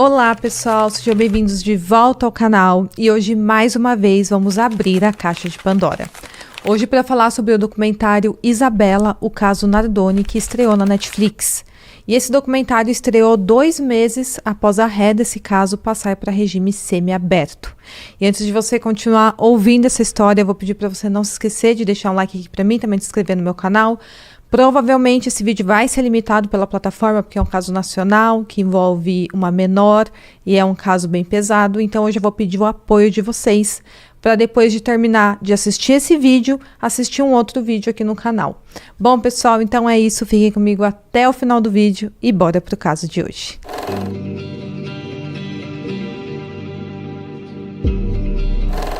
Olá pessoal, sejam bem-vindos de volta ao canal e hoje mais uma vez vamos abrir a caixa de Pandora. Hoje para falar sobre o documentário Isabela, o caso Nardoni, que estreou na Netflix. E esse documentário estreou 2 meses após a ré desse caso passar para regime semiaberto. E antes de você continuar ouvindo essa história, eu vou pedir para você não se esquecer de deixar um like aqui para mim, também se inscrever no meu canal. Provavelmente esse vídeo vai ser limitado pela plataforma, porque é um caso nacional, que envolve uma menor e é um caso bem pesado. Então hoje eu vou pedir o apoio de vocês para depois de terminar de assistir esse vídeo, assistir um outro vídeo aqui no canal. Bom, pessoal, então é isso. Fiquem comigo até o final do vídeo e bora pro caso de hoje.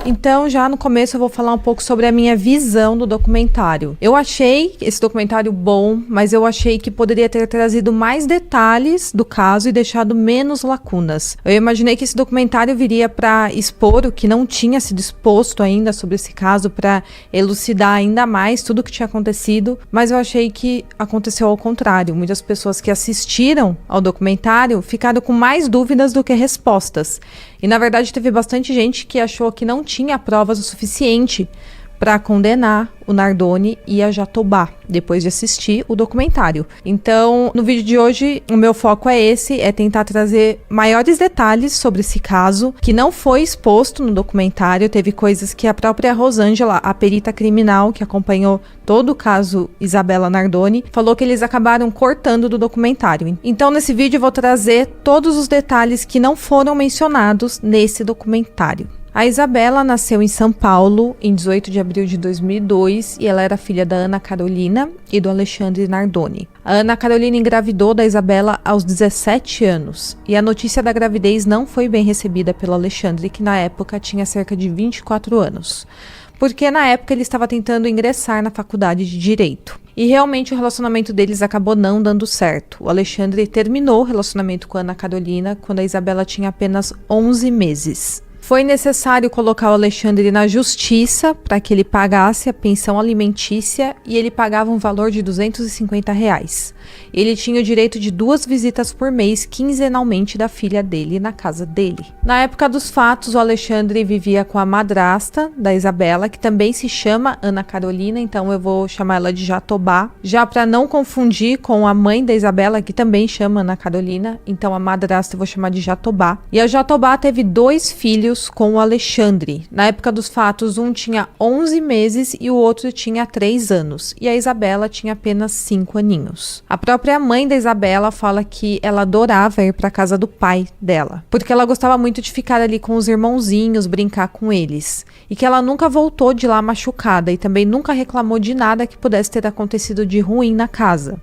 Então, já no começo eu vou falar um pouco sobre a minha visão do documentário. Eu achei esse documentário bom, mas eu achei que poderia ter trazido mais detalhes do caso e deixado menos lacunas. Eu imaginei que esse documentário viria para expor o que não tinha sido exposto ainda sobre esse caso, para elucidar ainda mais tudo o que tinha acontecido, mas eu achei que aconteceu ao contrário. Muitas pessoas que assistiram ao documentário ficaram com mais dúvidas do que respostas. E na verdade teve bastante gente que achou que não tinha provas o suficiente para condenar o Nardoni e a Jatobá, depois de assistir o documentário. Então, no vídeo de hoje, o meu foco é esse, é tentar trazer maiores detalhes sobre esse caso, que não foi exposto no documentário. Teve coisas que a própria Rosângela, a perita criminal que acompanhou todo o caso Isabela Nardoni, falou que eles acabaram cortando do documentário. Então, nesse vídeo eu vou trazer todos os detalhes que não foram mencionados nesse documentário. A Isabela nasceu em São Paulo em 18 de abril de 2002 e ela era filha da Ana Carolina e do Alexandre Nardoni. A Ana Carolina engravidou da Isabela aos 17 anos e a notícia da gravidez não foi bem recebida pelo Alexandre, que na época tinha cerca de 24 anos. Porque na época ele estava tentando ingressar na faculdade de Direito. E realmente o relacionamento deles acabou não dando certo. O Alexandre terminou o relacionamento com a Ana Carolina quando a Isabela tinha apenas 11 meses. Foi necessário colocar o Alexandre na justiça para que ele pagasse a pensão alimentícia e ele pagava um valor de R$250. Ele tinha o direito de 2 visitas por mês, quinzenalmente, da filha dele na casa dele. Na época dos fatos, o Alexandre vivia com a madrasta da Isabela, que também se chama Ana Carolina, então eu vou chamar ela de Jatobá, já para não confundir com a mãe da Isabela, que também chama Ana Carolina, então a madrasta eu vou chamar de Jatobá. E a Jatobá teve 2 filhos com o Alexandre. Na época dos fatos, um tinha 11 meses e o outro tinha 3 anos. E a Isabela tinha apenas 5 aninhos. A própria mãe da Isabela fala que ela adorava ir para a casa do pai dela, porque ela gostava muito de ficar ali com os irmãozinhos, brincar com eles. E que ela nunca voltou de lá machucada e também nunca reclamou de nada que pudesse ter acontecido de ruim na casa.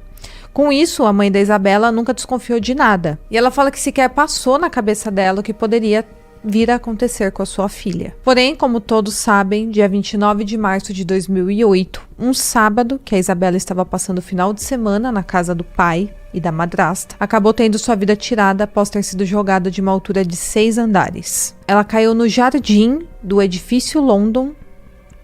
Com isso, a mãe da Isabela nunca desconfiou de nada. E ela fala que sequer passou na cabeça dela o que poderia vir a acontecer com a sua filha. Porém, como todos sabem, dia 29 de março de 2008, um sábado, que a Isabela estava passando o final de semana na casa do pai e da madrasta, acabou tendo sua vida tirada após ter sido jogada de uma altura de 6 andares. Ela caiu no jardim do edifício London,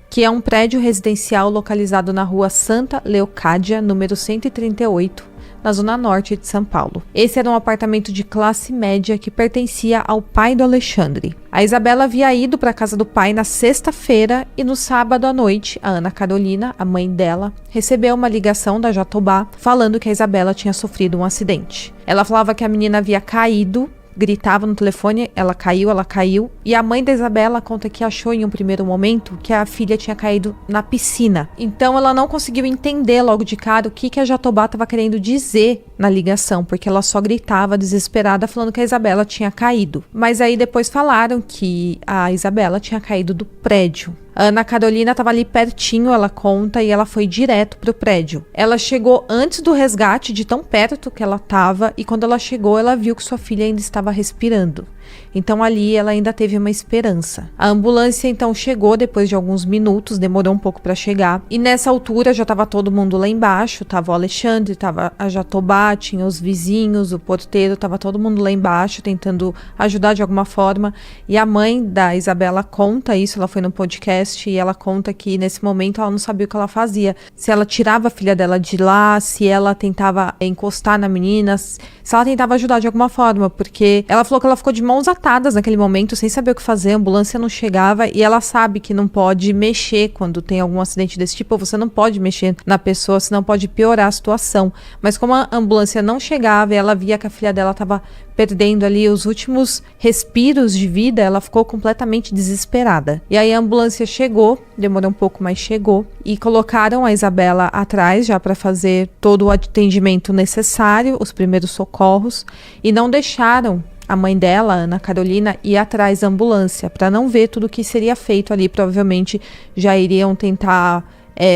que é um prédio residencial localizado na rua Santa Leocádia, número 138, na zona norte de São Paulo. Esse era um apartamento de classe média que pertencia ao pai do Alexandre. A Isabela havia ido para a casa do pai na sexta-feira e no sábado à noite, a Ana Carolina, a mãe dela, recebeu uma ligação da Jatobá falando que a Isabela tinha sofrido um acidente. Ela falava que a menina havia caído, gritava no telefone, ela caiu, e a mãe da Isabela conta que achou em um primeiro momento que a filha tinha caído na piscina. Então ela não conseguiu entender logo de cara o que a Jatobá estava querendo dizer na ligação, porque ela só gritava desesperada falando que a Isabela tinha caído. Mas aí depois falaram que a Isabela tinha caído do prédio. A Ana Carolina estava ali pertinho, ela conta, e ela foi direto pro prédio. Ela chegou antes do resgate, de tão perto que ela estava, e quando ela chegou, ela viu que sua filha ainda estava respirando. Então ali ela ainda teve uma esperança. A ambulância então chegou depois de alguns minutos, demorou um pouco para chegar. E nessa altura já estava todo mundo lá embaixo, tava o Alexandre, tava a Jatobá, tinha os vizinhos, o porteiro, tava todo mundo lá embaixo tentando ajudar de alguma forma. E a mãe da Isabela conta isso, ela foi no podcast e ela conta que nesse momento ela não sabia o que ela fazia. Se ela tirava a filha dela de lá, se ela tentava encostar na menina, se ela tentava ajudar de alguma forma, porque ela falou que ela ficou de mãos atadas naquele momento, sem saber o que fazer, a ambulância não chegava e ela sabe que não pode mexer quando tem algum acidente desse tipo, você não pode mexer na pessoa, senão pode piorar a situação. Mas como a ambulância não chegava e ela via que a filha dela estava perdendo ali os últimos respiros de vida, ela ficou completamente desesperada. E aí a ambulância chegou, demorou um pouco, mas chegou, e colocaram a Isabela atrás já para fazer todo o atendimento necessário, os primeiros socorros, e não deixaram a mãe dela, Ana Carolina, ir atrás da ambulância para não ver tudo o que seria feito ali. Provavelmente já iriam tentar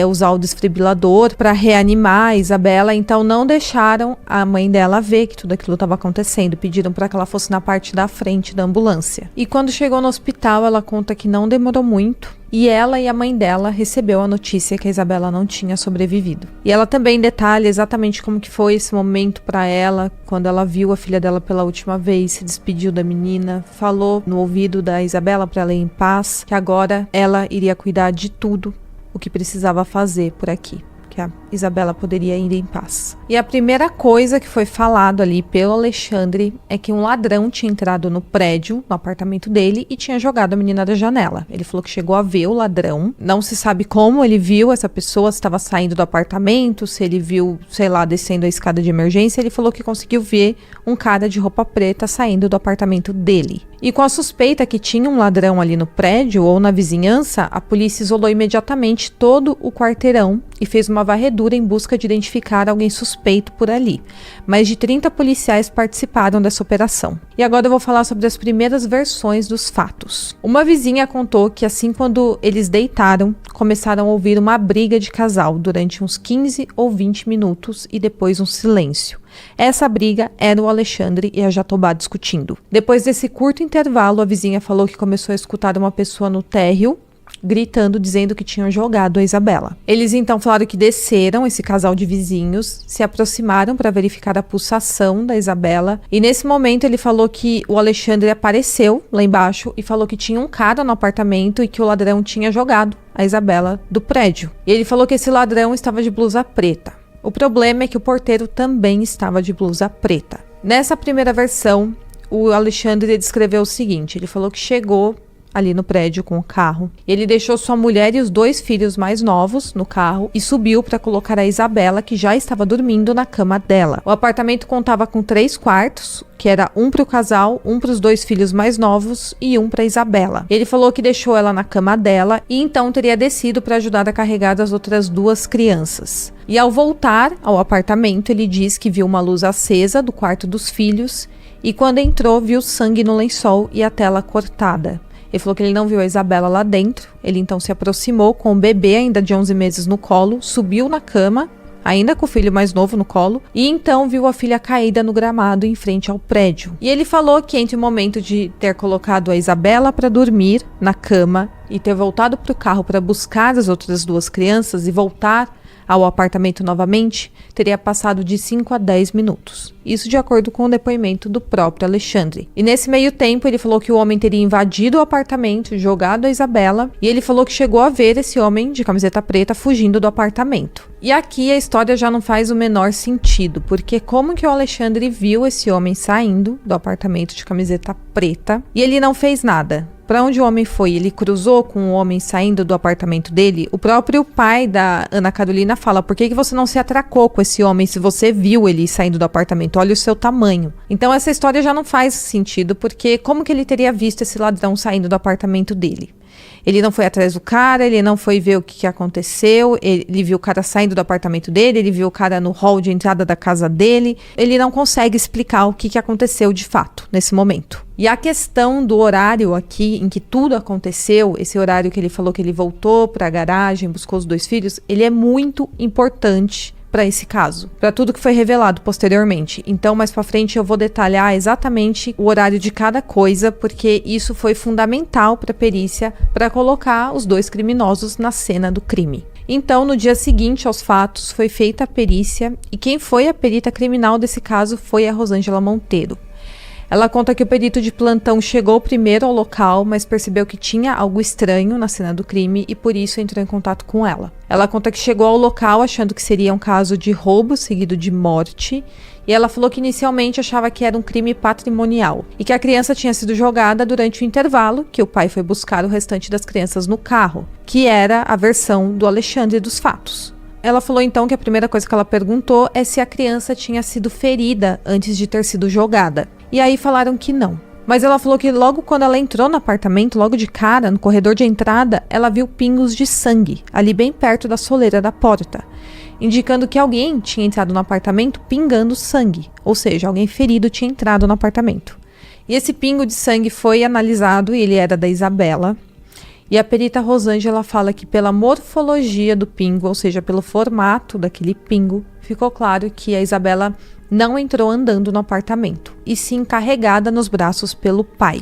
usar o desfibrilador para reanimar a Isabela, então não deixaram a mãe dela ver que tudo aquilo estava acontecendo, pediram para que ela fosse na parte da frente da ambulância. E quando chegou no hospital, ela conta que não demorou muito, e ela e a mãe dela recebeu a notícia que a Isabela não tinha sobrevivido. E ela também detalha exatamente como que foi esse momento para ela, quando ela viu a filha dela pela última vez, se despediu da menina, falou no ouvido da Isabela para ela ir em paz, que agora ela iria cuidar de tudo o que precisava fazer por aqui, que a Isabela poderia ir em paz. E a primeira coisa que foi falado ali pelo Alexandre é que um ladrão tinha entrado no prédio, no apartamento dele, e tinha jogado a menina da janela. Ele falou que chegou a ver o ladrão, não se sabe como ele viu essa pessoa, se estava saindo do apartamento, se ele viu, sei lá, descendo a escada de emergência. Ele falou que conseguiu ver um cara de roupa preta saindo do apartamento dele. E com a suspeita que tinha um ladrão ali no prédio ou na vizinhança, a polícia isolou imediatamente todo o quarteirão e fez uma varredura em busca de identificar alguém suspeito por ali. Mais de 30 policiais participaram dessa operação. E agora eu vou falar sobre as primeiras versões dos fatos. Uma vizinha contou que assim quando eles deitaram, começaram a ouvir uma briga de casal durante uns 15 ou 20 minutos e depois um silêncio. Essa briga era o Alexandre e a Jatobá discutindo. Depois desse curto intervalo, a vizinha falou que começou a escutar uma pessoa no térreo gritando, dizendo que tinham jogado a Isabela. Eles então falaram que desceram, esse casal de vizinhos, se aproximaram para verificar a pulsação da Isabela, e nesse momento ele falou que o Alexandre apareceu lá embaixo e falou que tinha um cara no apartamento e que o ladrão tinha jogado a Isabela do prédio. E ele falou que esse ladrão estava de blusa preta. O problema é que o porteiro também estava de blusa preta. Nessa primeira versão, o Alexandre descreveu o seguinte: ele falou que chegou ali no prédio com o carro. Ele deixou sua mulher e os 2 filhos mais novos no carro e subiu para colocar a Isabela, que já estava dormindo, na cama dela. O apartamento contava com 3 quartos, que era um para o casal, um para os 2 filhos mais novos e um para Isabela. Ele falou que deixou ela na cama dela e então teria descido para ajudar a carregar as outras 2 crianças. E ao voltar ao apartamento, ele diz que viu uma luz acesa do quarto dos filhos e quando entrou, viu sangue no lençol e a tela cortada. Ele falou que ele não viu a Isabela lá dentro. Ele então se aproximou com o bebê ainda de 11 meses no colo, subiu na cama, ainda com o filho mais novo no colo, e então viu a filha caída no gramado em frente ao prédio. E ele falou que entre o momento de ter colocado a Isabela para dormir na cama e ter voltado para o carro para buscar as outras 2 crianças e voltar ao apartamento novamente, teria passado de 5 a 10 minutos. Isso de acordo com o depoimento do próprio Alexandre. E nesse meio tempo, ele falou que o homem teria invadido o apartamento, jogado a Isabela, e ele falou que chegou a ver esse homem de camiseta preta fugindo do apartamento. E aqui a história já não faz o menor sentido, porque como que o Alexandre viu esse homem saindo do apartamento de camiseta preta e ele não fez nada? Para onde o homem foi? Ele cruzou com o homem saindo do apartamento dele? O próprio pai da Ana Carolina fala: por que você não se atracou com esse homem se você viu ele saindo do apartamento? Olha o seu tamanho. Então essa história já não faz sentido, porque como que ele teria visto esse ladrão saindo do apartamento dele? Ele não foi atrás do cara, ele não foi ver o que aconteceu, ele viu o cara saindo do apartamento dele, ele viu o cara no hall de entrada da casa dele. Ele não consegue explicar o que aconteceu de fato nesse momento. E a questão do horário aqui em que tudo aconteceu, esse horário que ele falou que ele voltou para a garagem, buscou os 2 filhos, ele é muito importante para esse caso, para tudo que foi revelado posteriormente. Então, mais para frente eu vou detalhar exatamente o horário de cada coisa, porque isso foi fundamental para a perícia para colocar os 2 criminosos na cena do crime. Então, no dia seguinte aos fatos, foi feita a perícia e quem foi a perita criminal desse caso foi a Rosângela Monteiro. Ela conta que o perito de plantão chegou primeiro ao local, mas percebeu que tinha algo estranho na cena do crime e por isso entrou em contato com ela. Ela conta que chegou ao local achando que seria um caso de roubo seguido de morte, e ela falou que inicialmente achava que era um crime patrimonial e que a criança tinha sido jogada durante o intervalo, que o pai foi buscar o restante das crianças no carro, que era a versão do Alexandre dos fatos. Ela falou então que a primeira coisa que ela perguntou é se a criança tinha sido ferida antes de ter sido jogada. E aí falaram que não. Mas ela falou que logo quando ela entrou no apartamento, logo de cara, no corredor de entrada, ela viu pingos de sangue, ali bem perto da soleira da porta, indicando que alguém tinha entrado no apartamento pingando sangue, ou seja, alguém ferido tinha entrado no apartamento. E esse pingo de sangue foi analisado e ele era da Isabela. E a perita Rosângela fala que pela morfologia do pingo, ou seja, pelo formato daquele pingo, ficou claro que a Isabela não entrou andando no apartamento, e sim carregada nos braços pelo pai.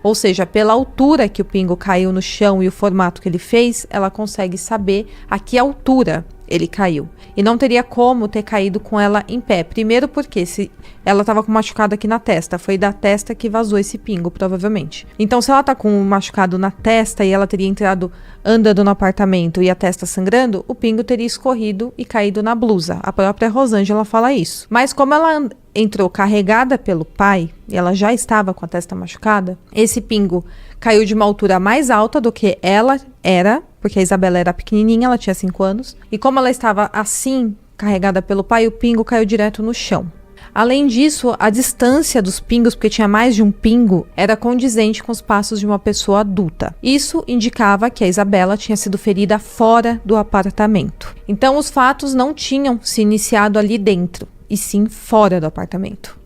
Ou seja, pela altura que o pingo caiu no chão e o formato que ele fez, ela consegue saber a que altura ele caiu. E não teria como ter caído com ela em pé. Primeiro porque se ela estava com um machucado aqui na testa, foi da testa que vazou esse pingo, provavelmente. Então, se ela tá com um machucado na testa e ela teria entrado andando no apartamento e a testa sangrando, o pingo teria escorrido e caído na blusa. A própria Rosângela fala isso. Mas como ela entrou carregada pelo pai, e ela já estava com a testa machucada, esse pingo caiu de uma altura mais alta do que ela era, porque a Isabela era pequenininha, ela tinha 5 anos, e como ela estava assim, carregada pelo pai, o pingo caiu direto no chão. Além disso, a distância dos pingos, porque tinha mais de um pingo, era condizente com os passos de uma pessoa adulta. Isso indicava que a Isabela tinha sido ferida fora do apartamento. Então, os fatos não tinham se iniciado ali dentro, e sim fora do apartamento.